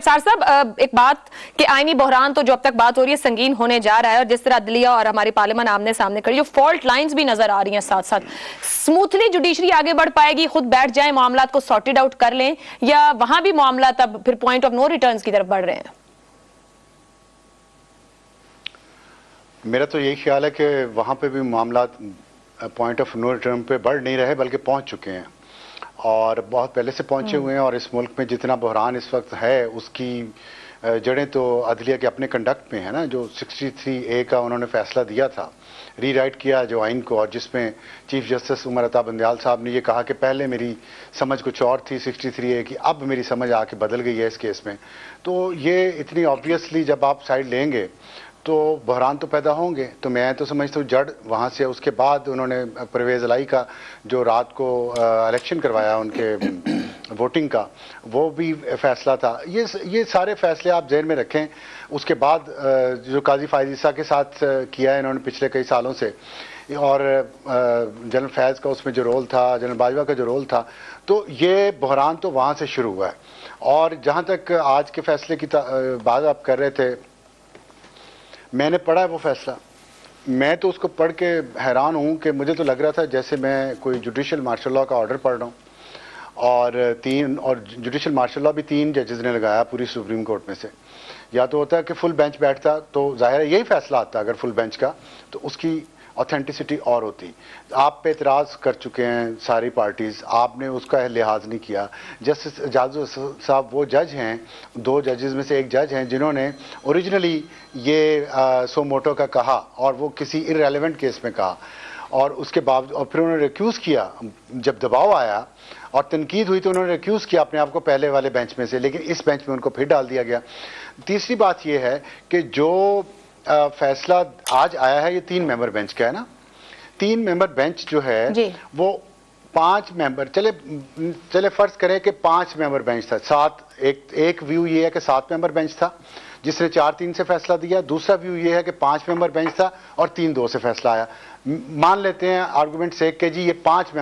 अफसार साहब, एक बात कि आईनी बहरान तो जो अब तक बात हो रही है संगीन होने जा रहा है, और जिस तरह अदलिया और हमारी पार्लियामेंट आमने सामने खड़ी, जो फॉल्ट लाइंस भी नजर आ रही हैं, साथ साथ स्मूथली जुडिशरी आगे बढ़ पाएगी, खुद बैठ जाए, मामला को सॉर्टेड आउट कर लें, या वहां भी मामला तब फिर पॉइंट ऑफ नो रिटर्न की तरफ बढ़ रहे हैं? मेरा तो यही ख्याल है कि वहां पे भी मामला पॉइंट ऑफ नो रिटर्न पे बढ़ नहीं रहे बल्कि पहुंच चुके हैं, और बहुत पहले से पहुंचे हुए हैं। और इस मुल्क में जितना बहरान इस वक्त है उसकी जड़ें तो अदलिया के अपने कंडक्ट में है ना। जो 63A का उन्होंने फैसला दिया था, रीराइट किया जो आइन को, और जिसमें चीफ जस्टिस उमर अता बंदयाल साहब ने ये कहा कि पहले मेरी समझ कुछ और थी 63A की, अब मेरी समझ आके बदल गई है इस केस में। तो ये इतनी ऑब्वियसली जब आप साइड लेंगे तो बहरान तो पैदा होंगे। तो मैं तो समझता हूँ जड़ वहाँ से। उसके बाद उन्होंने परवेज़ इलाही का जो रात को इलेक्शन करवाया उनके वोटिंग का, वो भी फैसला था। ये सारे फैसले आप जहन में रखें। उसके बाद जो काजी फायद ईसा के साथ किया है इन्होंने पिछले कई सालों से, और जनरल फैज़ का उसमें जो रोल था, जनरल बाजवा का जो रोल था, तो ये बहरान तो वहाँ से शुरू हुआ है। और जहाँ तक आज के फैसले की बात आप कर रहे थे, मैंने पढ़ा है वो फैसला। मैं तो उसको पढ़ के हैरान हूँ कि मुझे तो लग रहा था जैसे मैं कोई जुडिशल मार्शल लॉ का ऑर्डर पढ़ रहा हूँ। और जुडिशल मार्शल लॉ भी 3 जजेस ने लगाया पूरी सुप्रीम कोर्ट में से। या तो होता है कि फुल बेंच बैठता, तो जाहिर है यही फैसला आता अगर फुल बेंच का, तो उसकी ऑथेंटिसिटी और होती। आप पे इतराज़ कर चुके हैं सारी पार्टीज़, आपने उसका लिहाज नहीं किया। जस्टिस एजाज साहब वो जज हैं, 2 जजेस में से एक जज हैं जिन्होंने ओरिजिनली ये सो मोटो का कहा, और वो किसी इररेलेवेंट केस में कहा, और उसके बावजूद और फिर उन्होंने रिक्यूज़ किया। जब दबाव आया और तनकीद हुई तो उन्होंने रिक्यूज़ किया अपने आप को पहले वाले बेंच में से, लेकिन इस बेंच में उनको फिर डाल दिया गया। तीसरी बात यह है कि जो फैसला आज आया है ये 3 मेंबर बेंच का है ना। 3 मेंबर बेंच जो है वो 5 मेंबर, चले फर्ज करें कि 5 मेंबर बेंच था। 7 एक व्यू ये है कि 7 मेंबर बेंच था जिसने 4-3 से फैसला दिया। दूसरा व्यू ये है कि 5 मेंबर बेंच था और 3-2 से फैसला आया। मान लेते हैं आर्गुमेंट से कि जी ये 5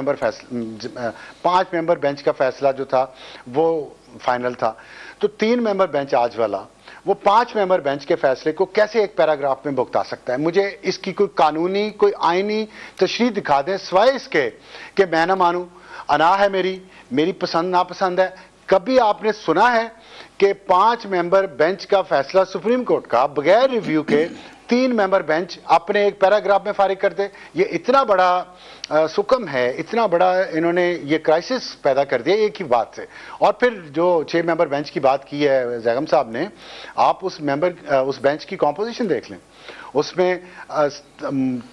मेंबर बेंच का फैसला जो था वो फाइनल था। तो 3 मेंबर बेंच आज वाला वो 5 मेंबर बेंच के फैसले को कैसे एक पैराग्राफ में भुगता सकता है? मुझे इसकी कोई कानूनी, कोई आईनी तशरीह दिखा दें, सिवाय इसके कि मैं ना मानूं, अना है मेरी पसंद नापसंद है। कभी आपने सुना है कि 5 मेंबर बेंच का फैसला सुप्रीम कोर्ट का बगैर रिव्यू के 3 मेंबर बेंच अपने एक पैराग्राफ में फारिग कर दे? ये इतना बड़ा सुकम है, इतना बड़ा इन्होंने ये क्राइसिस पैदा कर दिया एक ही बात से। और फिर जो 6 मेंबर बेंच की बात की है जैगम साहब ने, आप उस बेंच की कॉम्पोजिशन देख लें। उसमें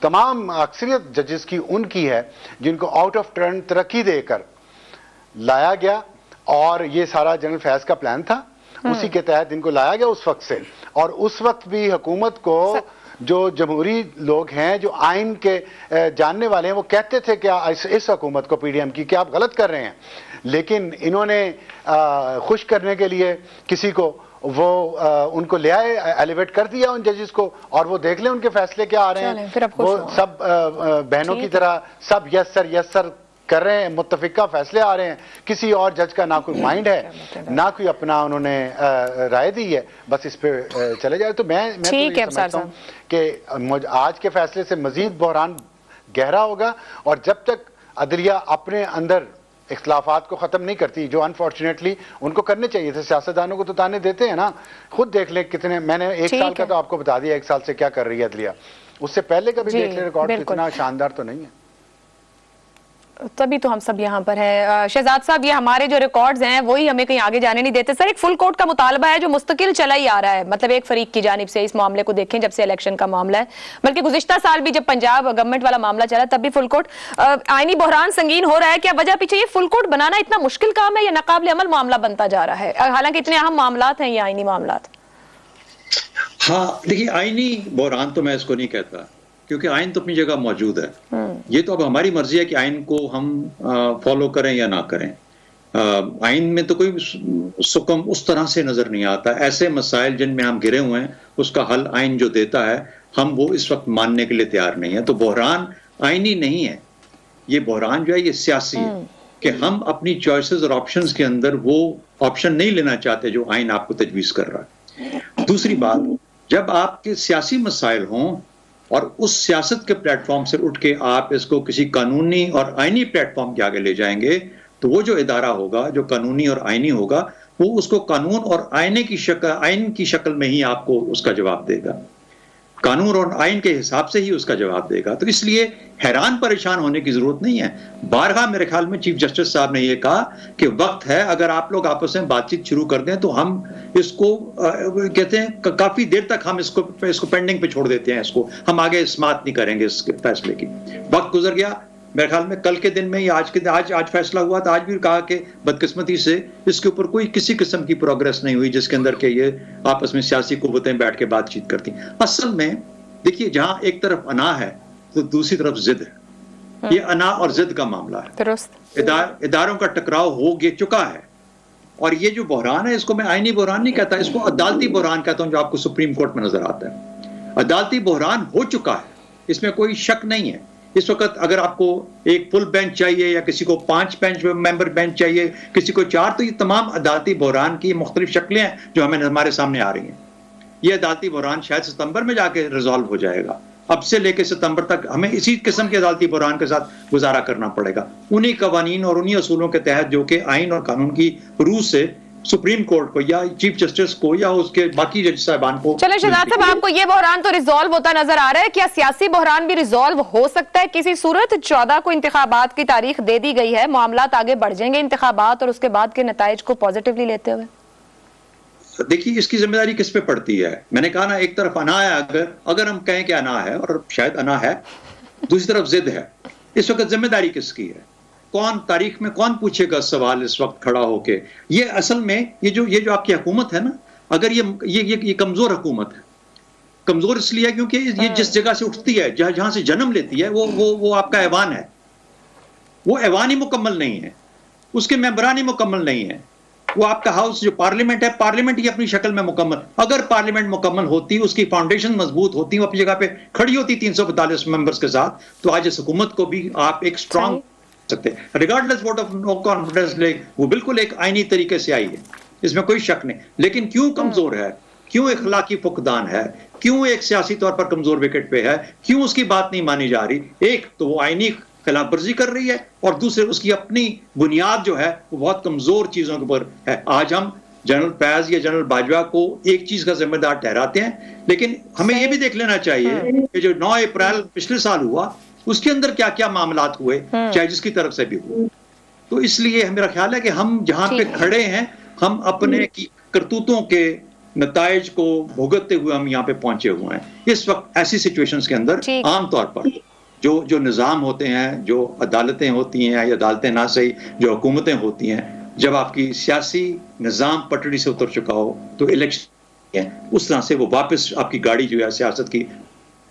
तमाम अक्सरियत जजेस की उनकी है जिनको आउट ऑफ टर्न तरक्की देकर लाया गया, और ये सारा जनरल फैज का प्लान था, उसी के तहत इनको लाया गया उस वक्त से। और उस वक्त भी हुकूमत को जो जमहूरी लोग हैं, जो आइन के जानने वाले हैं, वो कहते थे कि इस हुकूमत को, पीडीएम की, कि आप गलत कर रहे हैं। लेकिन इन्होंने खुश करने के लिए किसी को वो उनको ले आए, एलिवेट कर दिया उन जजेस को, और वो देख लें उनके फैसले क्या आ रहे हैं। वो सब बहनों की तरह सब यस सर कर रहे हैं, मुत्तफिका फैसले आ रहे हैं। किसी और जज का ना कोई माइंड है, ना कोई अपना उन्होंने राय दी है, बस इस पे चले जाए। तो मैं तो ये समझता हूं कि आज के फैसले से मजीद बहरान गहरा होगा, और जब तक अदलिया अपने अंदर इख्तलाफात को ख़त्म नहीं करती, जो अनफॉर्चुनेटली उनको करने चाहिए थे। सियासतदानों को तो ताने देते हैं ना, खुद देख ले कितने, मैंने 1 साल का तो आपको बता दिया, 1 साल से क्या कर रही है अदलिया, उससे पहले का भी देख ले रिकॉर्ड, इतना शानदार तो नहीं है। तभी तो हम सब यहाँ पर हैं। शहजाद साहब, ये हमारे जो रिकॉर्ड्स हैं वही हमें कहीं आगे जाने नहीं देते। सर, एक फुल कोर्ट का मुतालबा है जो मुस्तकिल चला ही आ रहा है, मतलब एक फरीक की जानिब से। इस मामले को देखें जब से इलेक्शन का मामला है, बल्कि गुज़िश्ता साल भी जब पंजाब गवर्नमेंट वाला मामला चला तब भी फुल कोर्ट। आईनी बहरान संगीन हो रहा है, क्या वजह पीछे ये फुल कोर्ट बनाना इतना मुश्किल काम है या नाकाबिल अमल मामला बनता जा रहा है, हालांकि इतने अहम मामलात हैं ये आईनी मामलात? हाँ देखिए, आईनी बहरान तो मैं इसको नहीं कहता, क्योंकि आइन तो अपनी जगह मौजूद है। ये तो अब हमारी मर्जी है कि आइन को हम फॉलो करें या ना करें। आइन में तो कोई सुकम उस तरह से नजर नहीं आता। ऐसे मसाइल जिनमें हम घिरे हुए हैं उसका हल आइन जो देता है, हम वो इस वक्त मानने के लिए तैयार नहीं है। तो बहरान आइनी नहीं है, ये बहरान जो है ये सियासी है। कि हम अपनी चॉइसेस और ऑप्शंस के अंदर वो ऑप्शन नहीं लेना चाहते जो आइन आपको तजवीज़ कर रहा है। दूसरी बात, जब आपके सियासी मसाइल हों और उस सियासत के प्लेटफॉर्म से उठ के आप इसको किसी कानूनी और आइनी प्लेटफॉर्म के आगे ले जाएंगे, तो वो जो इदारा होगा जो कानूनी और आइनी होगा वो उसको कानून और आइन की शक्ल में ही आपको उसका जवाब देगा, कानून और आइन के हिसाब से ही उसका जवाब देगा। तो इसलिए हैरान परेशान होने की जरूरत नहीं है। बारहा मेरे ख्याल में चीफ जस्टिस साहब ने यह कहा कि वक्त है, अगर आप लोग आपस में बातचीत शुरू कर दें तो हम इसको कहते हैं काफी देर तक हम इसको पेंडिंग पे छोड़ देते हैं, इसको हम आगे समाअत नहीं करेंगे इस फैसले की। वक्त गुजर गया, मेरे ख्याल में कल के दिन में या आज फैसला हुआ था, आज भी कहा कि बदकिस्मती से इसके ऊपर कोई किसी किस्म की प्रोग्रेस नहीं हुई जिसके अंदर के ये आपस में सियासी कुव्वतें बैठ के बातचीत करती। असल में देखिए, जहां एक तरफ अना है तो दूसरी तरफ जिद है। ये अना और जिद का मामला है, इदारों का टकराव हो चुका है। और ये जो बहरान है, इसको मैं आईनी बहरान नहीं कहता, इसको अदालती बहरान कहता हूं, जो आपको सुप्रीम कोर्ट में नजर आता है। अदालती बहरान हो चुका है, इसमें कोई शक नहीं है। इस वक्त अगर आपको एक फुल बेंच चाहिए या किसी को 5 मेंबर बेंच चाहिए, किसी को 4, तो ये तमाम अदालती बहरान की मुख्तलिफ शक्लें हैं जो हमारे सामने आ रही हैं। ये अदालती बहरान शायद सितंबर में जाके रिजॉल्व हो जाएगा। अब से लेकर सितंबर तक हमें इसी किस्म के अदालती बहरान के साथ गुजारा करना पड़ेगा, उन्हीं कवानीन और उन्हीं असूलों के तहत जो कि आइन और कानून की रूह से सुप्रीम कोर्ट को या चीफ जस्टिस को या उसके बाकी जज साहबान को। चले शहजाद साहब, आपको ये बहरान तो रिजॉल्व होता नजर आ रहा है, क्या सियासी बहरान भी रिजॉल्व हो सकता है किसी सूरत? 14 को इंतखाबात की तारीख दे दी गई है, मामलात आगे बढ़ जाएंगे इंतखाबात और उसके बाद के नताइज को पॉजिटिवली लेते हुए। देखिए, इसकी जिम्मेदारी किस पे पड़ती है? मैंने कहा ना, एक तरफ अना है, अगर हम कहें कि अना है और शायद अना है, दूसरी तरफ जिद है। इस वक्त जिम्मेदारी किसकी है? कौन तारीख में कौन पूछेगा सवाल इस वक्त खड़ा होके? ये असल में ये जो आपकी हुकूमत है ना, अगर ये कमजोर हुकूमत है। कमजोर इसलिए है क्योंकि ये जिस जगह से उठती है, जहां से जन्म लेती है, वो आपका ऐवान है। वो ऐवान ही मुकम्मल नहीं है, उसके मेंबरान ही मुकम्मल नहीं है। वो आपका हाउस जो पार्लियामेंट है, पार्लियामेंट ही अपनी शक्ल में मुकम्मल, अगर पार्लियामेंट मुकम्मल होती, उसकी फाउंडेशन मजबूत होती, वो अपनी जगह पे खड़ी होती 342 मेंबर्स के साथ, तो आज इस हुकूमत को भी आप एक स्ट्रॉन्ग सकते हैं, regardless vote of no confidence ले, वो बिल्कुल एक आईनी तरीके से आई है, इसमें कोई शक नहीं। लेकिन क्यों कमजोर है, क्यों इखलाकी फुकदान है, क्यों एक सियासी तौर पर कमजोर विकेट पे है, क्यों उसकी बात नहीं मानी जा रही? एक तो वो आईनी खिलाफ वर्जी कर रही है और दूसरे उसकी अपनी बुनियाद जो है वो बहुत कमजोर चीजों के ऊपर है। आज हम जनरल फैज या जनरल बाजवा को एक चीज का जिम्मेदार ठहराते हैं, लेकिन हमें यह भी देख लेना चाहिए कि जो 9 अप्रैल पिछले साल हुआ उसके अंदर क्या क्या मामलात हुए, चाहे जिसकी तरफ से भी हुए। तो इसलिए मेरा ख्याल है कि हम जहां पे खड़े हैं, हम अपने की करतूतों के नताइज को भुगतते हुए हम यहाँ पे पहुंचे हुए हैं। इस वक्त ऐसी सिचुएशंस के अंदर आमतौर पर जो निज़ाम होते हैं, जो अदालतें होती हैं या अदालतें ना सही, जो हुकूमतें होती हैं, जब आपकी सियासी निज़ाम पटड़ी से उतर चुका हो तो इलेक्शन है, उस तरह से वो वापस आपकी गाड़ी जो है सियासत की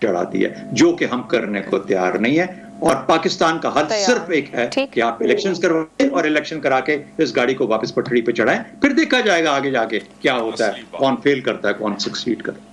चढ़ाती है, जो कि हम करने को तैयार नहीं है। और पाकिस्तान का हल सिर्फ एक है कि आप इलेक्शंस करवाएं और इलेक्शन करा के इस गाड़ी को वापस पटड़ी पे चढ़ाएं, फिर देखा जाएगा आगे जाके क्या होता है, कौन फेल करता है, कौन सक्सीड करता है।